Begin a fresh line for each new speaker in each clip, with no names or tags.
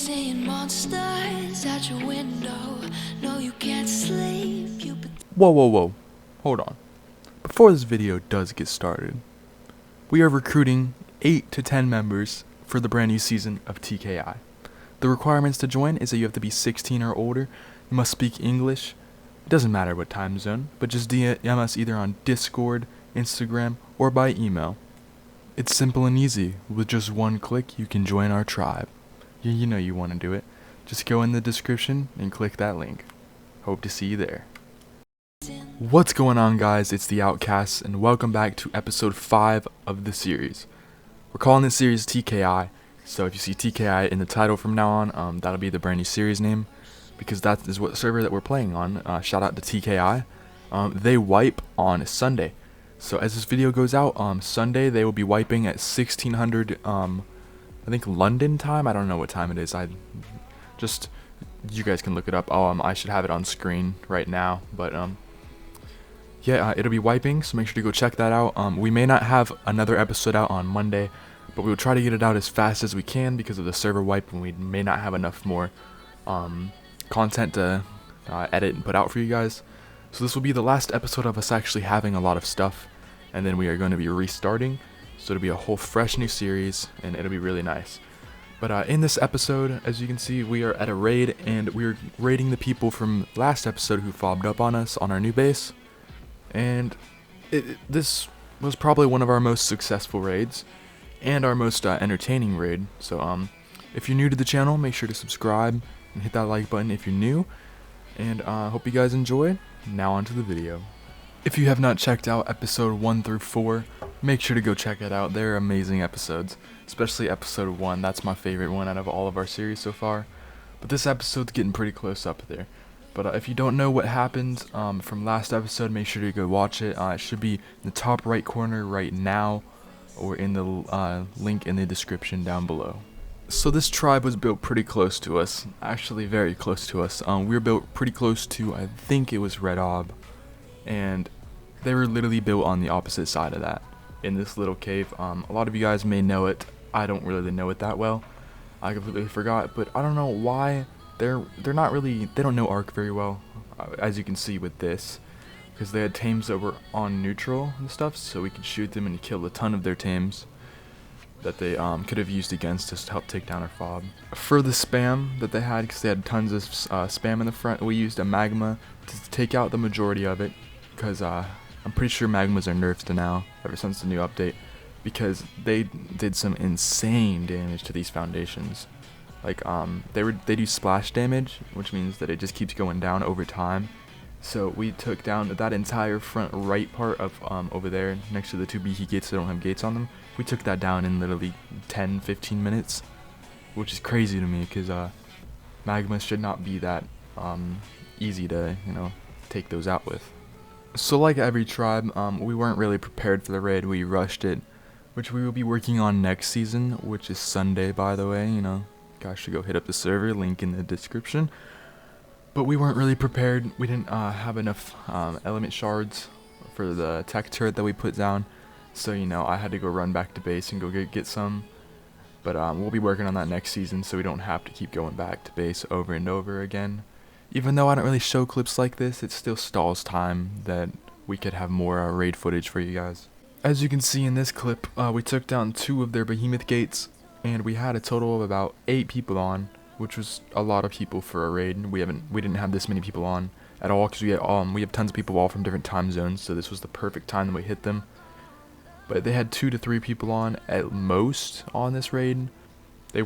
seeing monsters at your window. No, you can't sleep.
Whoa. Hold on. Before this video does get started, we are recruiting 8 to 10 members for the brand new season of TKI. The requirements to join is that you have to be 16 or older, you must speak English, it doesn't matter what time zone, but just DM us either on Discord, Instagram, or by email. It's simple and easy. With just one click, you can join our tribe. You know you want to do it. Just go in the description and click that link. Hope to see you there. What's going on, guys? It's the Outcasts, and welcome back to episode 5 of the series. We're calling this series TKI, so if you see TKI in the title from now on, that'll be the brand new series name, because that is what server that we're playing on. Shout out to TKI. They wipe on Sunday. So as this video goes out, Sunday they will be wiping at 1600, I think London time. I don't know what time it is. You guys can look it up. I should have it on screen right now, but yeah, it'll be wiping, so make sure to go check that out. We may not have another episode out on Monday, but we will try to get it out as fast as we can because of the server wipe, and we may not have enough more content to edit and put out for you guys. So this will be the last episode of us actually having a lot of stuff, and then we are going to be restarting, so it'll be a whole fresh new series, and it'll be really nice. But in this episode, as you can see, we are at a raid, and we're raiding the people from last episode who fobbed up on us on our new base. And this was probably one of our most successful raids, and our most entertaining raid. So if you're new to the channel, make sure to subscribe and hit that like button if you're new, and hope you guys enjoy. Now onto the video. If you have not checked out episode 1 through 4, make sure to go check it out. They're amazing episodes, especially episode 1. That's my favorite one out of all of our series so far, but this episode's getting pretty close up there. But if you don't know what happened from last episode, make sure to go watch it. It should be in the top right corner right now, or in the link in the description down below. So this tribe was built pretty close to us, actually very close to us. We were built pretty close to, I think it was Red Ob, and they were literally built on the opposite side of that, in this little cave. A lot of you guys may know it. I don't really know it that well. I completely forgot, but I don't know why. They don't know ARK very well, as you can see with this, because they had tames that were on neutral and stuff, so we could shoot them and kill a ton of their tames that they could have used against us to help take down our fob. For the spam that they had, because they had tons of spam in the front, we used a magma to take out the majority of it, because I'm pretty sure magmas are nerfed now ever since the new update, because they did some insane damage to these foundations. Like they do splash damage, which means that it just keeps going down over time. So we took down that entire front right part of over there next to the 2 beaky gates that don't have gates on them. We took that down in literally 10-15 minutes, which is crazy to me, because magma should not be that easy to take those out with. So like every tribe, we weren't really prepared for the raid. We rushed it, which we will be working on next season, which is Sunday, by the way. Guys should go hit up the server, link in the description. But we weren't really prepared. We didn't have enough element shards for the tech turret that we put down, so I had to go run back to base and go get some. But we'll be working on that next season, so we don't have to keep going back to base over and over again. Even though I don't really show clips like this, it still stalls time that we could have more raid footage for you guys. As you can see in this clip, we took down 2 of their behemoth gates, and we had a total of about 8 people on, which was a lot of people for a raid. We didn't have this many people on at all, because we have tons of people all from different time zones, so this was the perfect time that we hit them. But they had 2 to 3 people on at most on this raid. They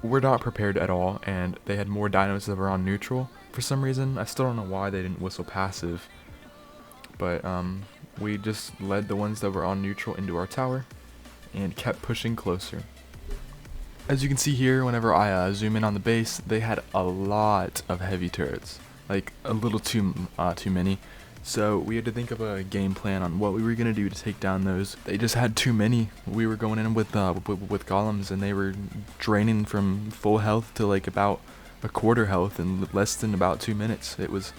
were not prepared at all, and they had more dinos that were on neutral for some reason. I still don't know why they didn't whistle passive, but we just led the ones that were on neutral into our tower and kept pushing closer. As you can see here, whenever I zoom in on the base, they had a lot of heavy turrets, like a little too many. So we had to think of a game plan on what we were gonna do to take down those. They just had too many. We were going in with golems, and they were draining from full health to like about a quarter health in less than about 2 minutes. It was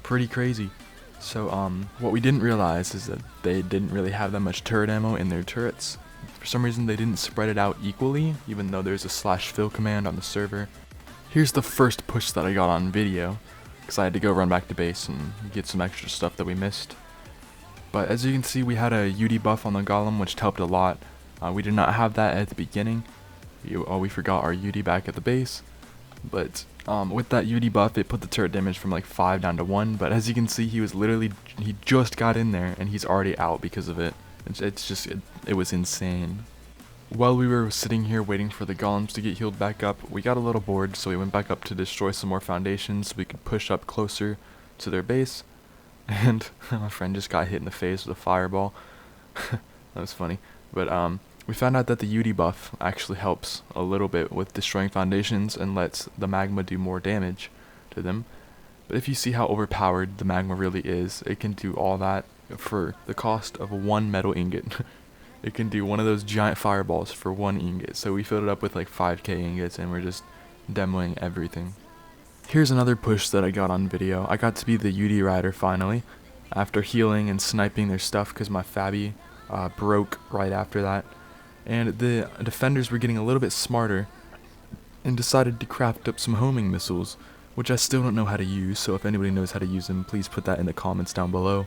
pretty crazy. So what we didn't realize is that they didn't really have that much turret ammo in their turrets. For some reason they didn't spread it out equally, even though there's a /fill command on the server. Here's the first push that I got on video, because I had to go run back to base and get some extra stuff that we missed. But as you can see, we had a UD buff on the golem, which helped a lot. We did not have that at the beginning. We forgot our UD back at the base. But with that UD buff, it put the turret damage from like 5 down to 1. But as you can see, he just got in there and he's already out because of it. It was insane. While we were sitting here waiting for the golems to get healed back up, we got a little bored, so we went back up to destroy some more foundations so we could push up closer to their base. And my friend just got hit in the face with a fireball. That was funny. But we found out that the UD buff actually helps a little bit with destroying foundations and lets the magma do more damage to them. But if you see how overpowered the magma really is, it can do all that for the cost of 1 metal ingot. It can do one of those giant fireballs for 1 ingot. So we filled it up with like 5k ingots and we're just demoing everything. Here's another push that I got on video. I got to be the UD rider finally, after healing and sniping their stuff because my Fabby broke right after that. And the defenders were getting a little bit smarter and decided to craft up some homing missiles, which I still don't know how to use, so if anybody knows how to use them, please put that in the comments down below.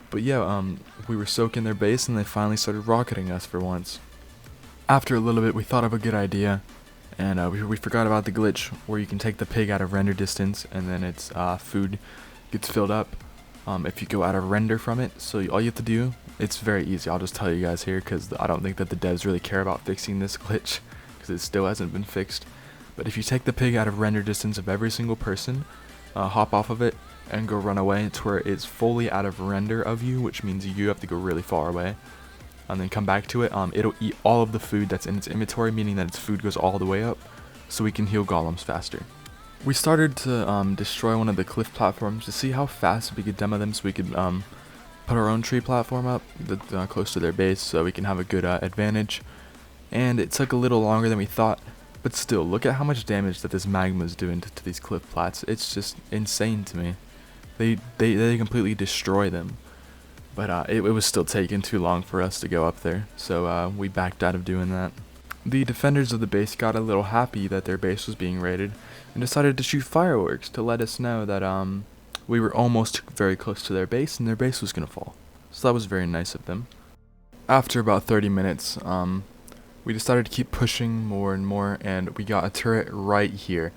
But yeah, we were soaking their base and they finally started rocketing us for once. After a little bit, we thought of a good idea, and we forgot about the glitch where you can take the pig out of render distance and then its food gets filled up if you go out of render from it. So all you have to do, it's very easy, I'll just tell you guys here because I don't think that the devs really care about fixing this glitch because it still hasn't been fixed. But if you take the pig out of render distance of every single person, hop off of it and go run away to where it's fully out of render of you, which means you have to go really far away, and then come back to it. It'll eat all of the food that's in its inventory, meaning that its food goes all the way up, so we can heal golems faster. We started to destroy one of the cliff platforms to see how fast we could demo them so we could put our own tree platform up close to their base so we can have a good advantage. And it took a little longer than we thought, but still, look at how much damage that this magma is doing to these cliff plats. It's just insane to me. They completely destroy them. But it was still taking too long for us to go up there, so we backed out of doing that. The defenders of the base got a little happy that their base was being raided and decided to shoot fireworks to let us know that we were almost very close to their base and their base was gonna fall. So that was very nice of them. After about 30 minutes, we decided to keep pushing more and more, and we got a turret right here.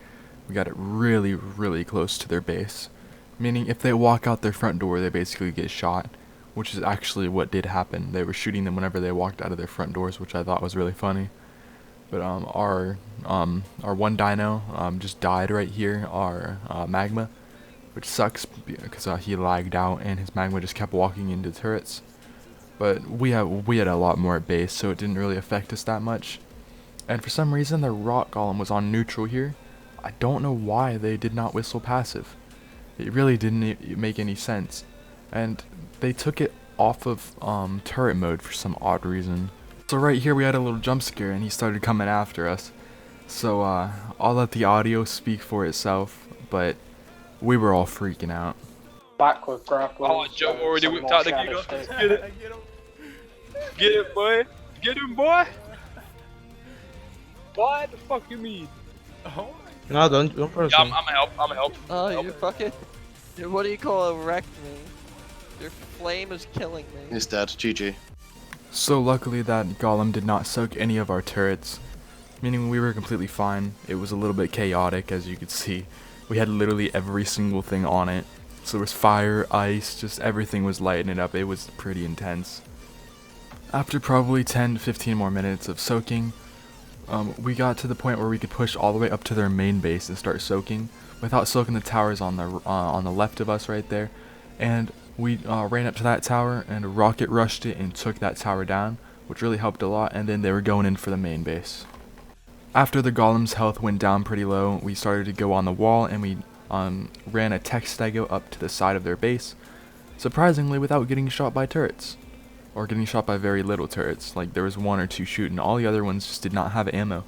We got it really, really close to their base, meaning if they walk out their front door, they basically get shot, which is actually what did happen. They were shooting them whenever they walked out of their front doors, which I thought was really funny. But our one dino just died right here, our magma, which sucks because he lagged out and his magma just kept walking into turrets. But we had a lot more at base, so it didn't really affect us that much. And for some reason, the rock golem was on neutral here. I don't know why they did not whistle passive. It really didn't make any sense. And they took it off of turret mode for some odd reason. So right here we had a little jump scare and he started coming after us. So I'll let the audio speak for itself, but we were all freaking out.
Back with grapple.
Oh, Joe already whipped out the giga. Get it. Get it, boy. Get him, boy. What the fuck you mean?
Oh.
No, don't press
Yeah,
him.
I'm a help.
Oh, you fucking... Dude, what do you call it? Wrecked me. Your flame is killing me.
He's dead. GG.
So luckily that golem did not soak any of our turrets, meaning we were completely fine. It was a little bit chaotic, as you could see. We had literally every single thing on it. So there was fire, ice, just everything was lighting it up. It was pretty intense. After probably 10 to 15 more minutes of soaking, we got to the point where we could push all the way up to their main base and start soaking without soaking the towers on the left of us right there. And we ran up to that tower and rocket rushed it and took that tower down, which really helped a lot. And then they were going in for the main base. After the golem's health went down pretty low, we started to go on the wall and we ran a tech stego up to the side of their base, surprisingly without getting shot by turrets. Or getting shot by very little turrets. Like there was 1 or 2 shooting. All the other ones just did not have ammo,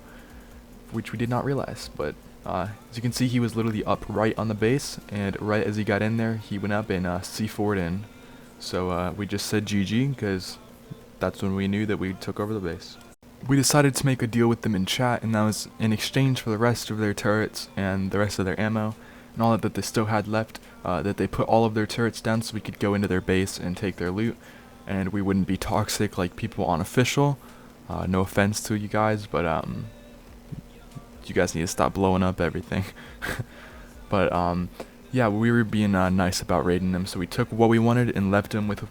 which we did not realize. But as you can see, he was literally up right on the base, and right as he got in there, he went up and C4'd in. So we just said GG because that's when we knew that we took over the base. we decided to make a deal with them in chat, and that was in exchange for the rest of their turrets and the rest of their ammo and all that they still had left, that they put all of their turrets down so we could go into their base and take their loot, and we wouldn't be toxic like people on official. No offense to you guys, but you guys need to stop blowing up everything. But yeah, we were being nice about raiding them, so we took what we wanted and left them with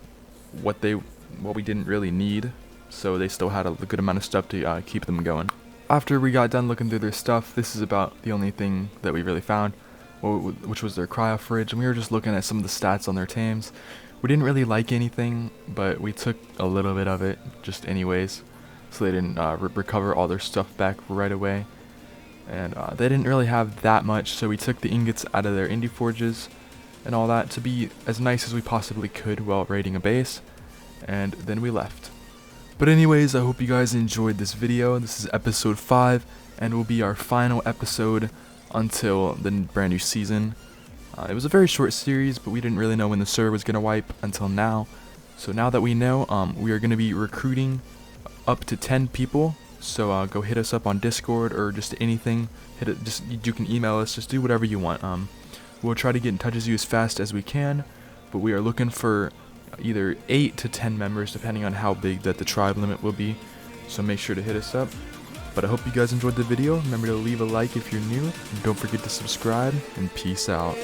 what we didn't really need, so they still had a good amount of stuff to keep them going. After we got done looking through their stuff, this is about the only thing that we really found, which was their cryo fridge, and we were just looking at some of the stats on their tames. We didn't really like anything, but we took a little bit of it just anyways, so they didn't recover all their stuff back right away. And they didn't really have that much, so we took the ingots out of their indie forges and all that to be as nice as we possibly could while raiding a base, and then we left. But anyways, I hope you guys enjoyed this video. This is episode 5, and will be our final episode until the brand new season. It was a very short series, but we didn't really know when the server was going to wipe until now. So now that we know, we are going to be recruiting up to 10 people. So go hit us up on Discord or just anything. You can email us. Just do whatever you want. We'll try to get in touch with you as fast as we can. But we are looking for either 8 to 10 members, depending on how big that the tribe limit will be. So make sure to hit us up. But I hope you guys enjoyed the video. Remember to leave a like if you're new. And don't forget to subscribe. And peace out.